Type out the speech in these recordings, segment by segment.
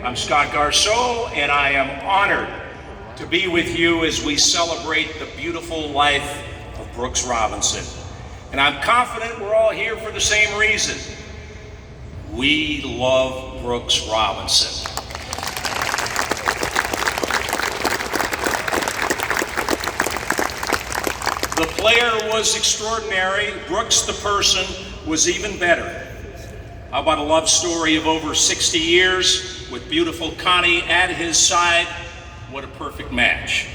I'm Scott Garceau, and I am honored to be with you as we celebrate the beautiful life of Brooks Robinson. And I'm confident we're all here for the same reason. We love Brooks Robinson. The player was extraordinary. Brooks, the person, was even better. How about a love story of over 60 years with beautiful Connie at his side? What a perfect match.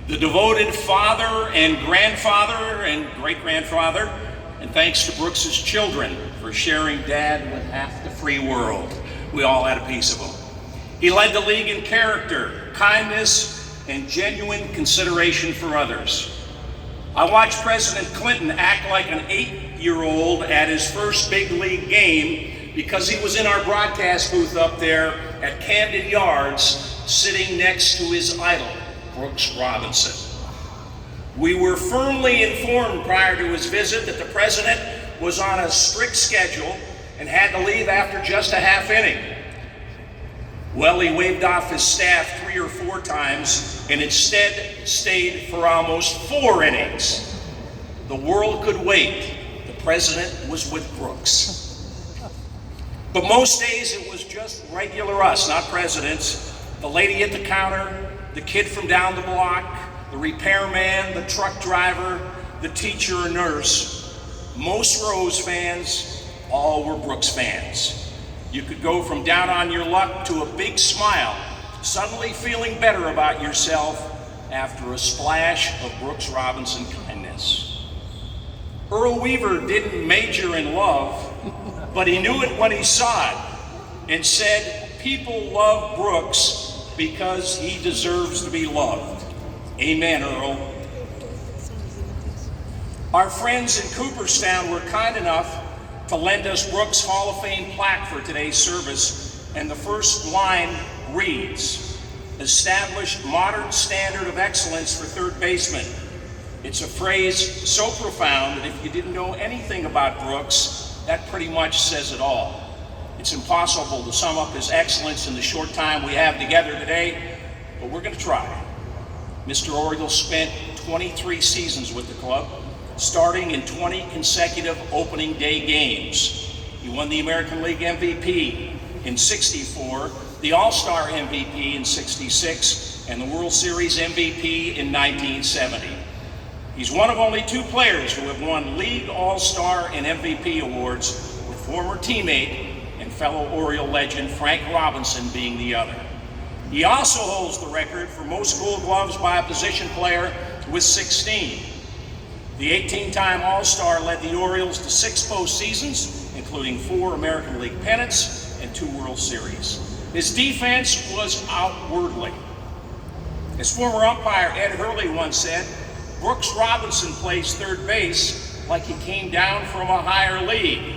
The devoted father and grandfather and great-grandfather, and thanks to Brooks's children for sharing dad with half the free world. We all had a piece of him. He led the league in character, kindness, and genuine consideration for others. I watched President Clinton act like an 8-year-old at his first big league game because he was in our broadcast booth up there at Camden Yards, sitting next to his idol, Brooks Robinson. We were firmly informed prior to his visit that the president was on a strict schedule and had to leave after just a half inning. Well, he waved off his staff 3 or 4 times and instead stayed for almost 4 innings. The world could wait. The president was with Brooks. But most days it was just regular us, not presidents. The lady at the counter, the kid from down the block, the repairman, the truck driver, the teacher or nurse. Most Rose fans, all were Brooks fans. You could go from down on your luck to a big smile, suddenly feeling better about yourself after a splash of Brooks Robinson kindness. Earl Weaver didn't major in love, but he knew it when he saw it and said, "People love Brooks because he deserves to be loved." Amen, Earl. Our friends in Cooperstown were kind enough to lend us Brooks Hall of Fame plaque for today's service, and the first line reads, "Established modern standard of excellence for third baseman." It's a phrase so profound that if you didn't know anything about Brooks, that pretty much says it all. It's impossible to sum up his excellence in the short time we have together today, but we're going to try. Mr. Oriole spent 23 seasons with the club, starting in 20 consecutive opening day games. He won the American League MVP in '64, the All-Star MVP in '66, and the World Series MVP in 1970. He's one of only 2 players who have won League All-Star and MVP awards, with former teammate and fellow Oriole legend Frank Robinson being the other. He also holds the record for most Gold Gloves by a position player with 16. The 18-time All-Star led the Orioles to 6 postseasons, including 4 American League pennants and 2 World Series. His defense was outwardly. As former umpire Ed Hurley once said, Brooks Robinson plays third base like he came down from a higher league.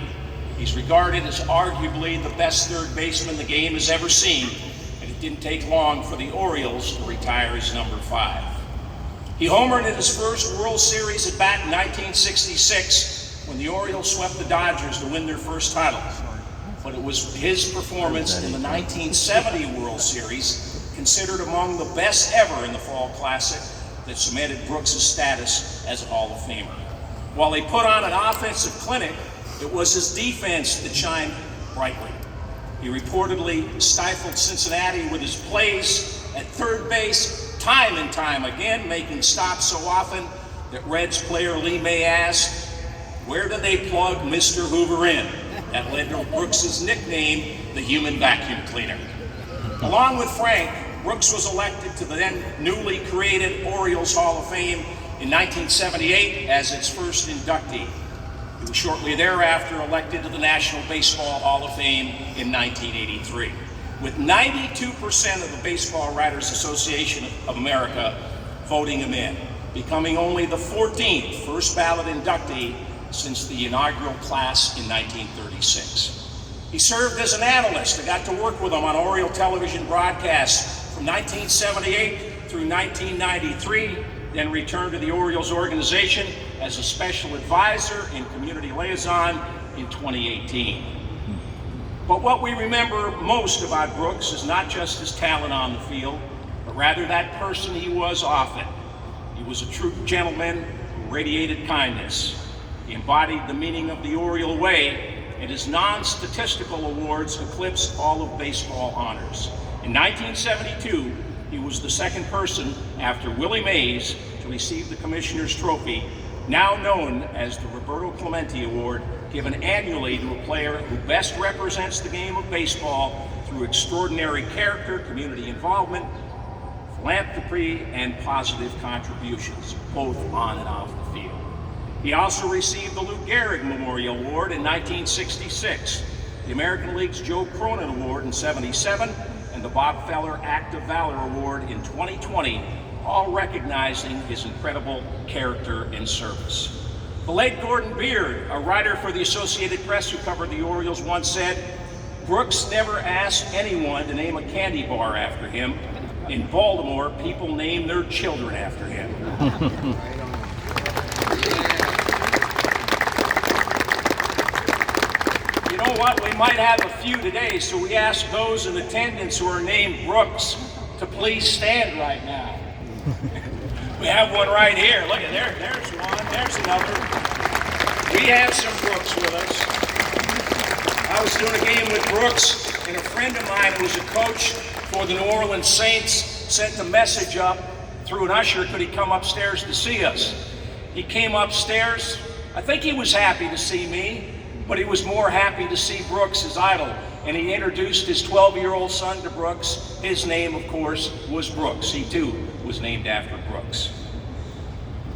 He's regarded as arguably the best third baseman the game has ever seen, and it didn't take long for the Orioles to retire his number 5. He homered in his first World Series at bat in 1966 when the Orioles swept the Dodgers to win their first title. But it was his performance in the 1970 World Series, considered among the best ever in the Fall Classic, that cemented Brooks' status as a Hall of Famer. While he put on an offensive clinic, it was his defense that shined brightly. He reportedly stifled Cincinnati with his plays at third base time and time again, making stops so often that Reds player Lee May asked, "Where do they plug Mr. Hoover in?" That led to Brooks' nickname, the human vacuum cleaner. Along with Frank, Brooks was elected to the then newly created Orioles Hall of Fame in 1978 as its first inductee. He was shortly thereafter elected to the National Baseball Hall of Fame in 1983. With 92% of the Baseball Writers Association of America voting him in, becoming only the 14th first ballot inductee since the inaugural class in 1936. He served as an analyst. I got to work with him on Oriole television broadcasts from 1978 through 1993, then returned to the Orioles organization as a special advisor and community liaison in 2018. But what we remember most about Brooks is not just his talent on the field, but rather that person he was off it. He was a true gentleman who radiated kindness. He embodied the meaning of the Oriole way, and his non-statistical awards eclipsed all of baseball honors. In 1972, he was the second person after Willie Mays to receive the Commissioner's Trophy, now known as the Roberto Clemente Award, given annually to a player who best represents the game of baseball through extraordinary character, community involvement, philanthropy, and positive contributions, both on and off the field. He also received the Lou Gehrig Memorial Award in 1966, the American League's Joe Cronin Award in '77, and the Bob Feller Act of Valor Award in 2020, all recognizing his incredible character and service. The late Gordon Beard, a writer for the Associated Press who covered the Orioles, once said, "Brooks never asked anyone to name a candy bar after him. In Baltimore, people name their children after him." You know what? We might have a few today, so we ask those in attendance who are named Brooks to please stand right now. We have one right here. Look at there. There's one. There's another. We have some Brooks with us. I was doing a game with Brooks, and a friend of mine who was a coach for the New Orleans Saints sent a message up through an usher, could he come upstairs to see us? He came upstairs. I think he was happy to see me, but he was more happy to see Brooks, his idol. And he introduced his 12-year-old son to Brooks. His name, of course, was Brooks. He too was named after Brooks.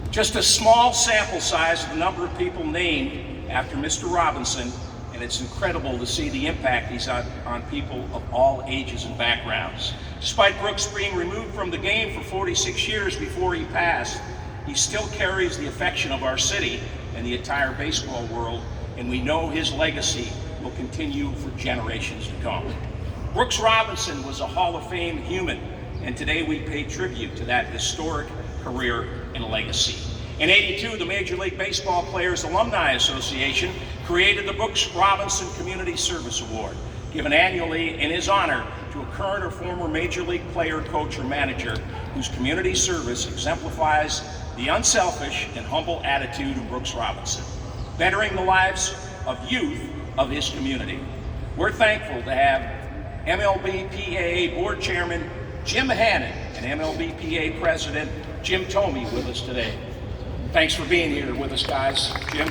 Just a small sample size of the number of people named after Mr. Robinson, and it's incredible to see the impact he's had on people of all ages and backgrounds. Despite Brooks being removed from the game for 46 years before he passed, he still carries the affection of our city and the entire baseball world, and we know his legacy will continue for generations to come. Brooks Robinson was a Hall of Fame human, and today we pay tribute to that historic career and legacy. In '82, the Major League Baseball Players Alumni Association created the Brooks Robinson Community Service Award, given annually in his honor to a current or former Major League player, coach, or manager whose community service exemplifies the unselfish and humble attitude of Brooks Robinson, bettering the lives of youth of his community. We're thankful to have MLBPA Board Chairman Jim Hannon and MLBPA President Jim Thome with us today. Thanks for being here with us, guys. Jim.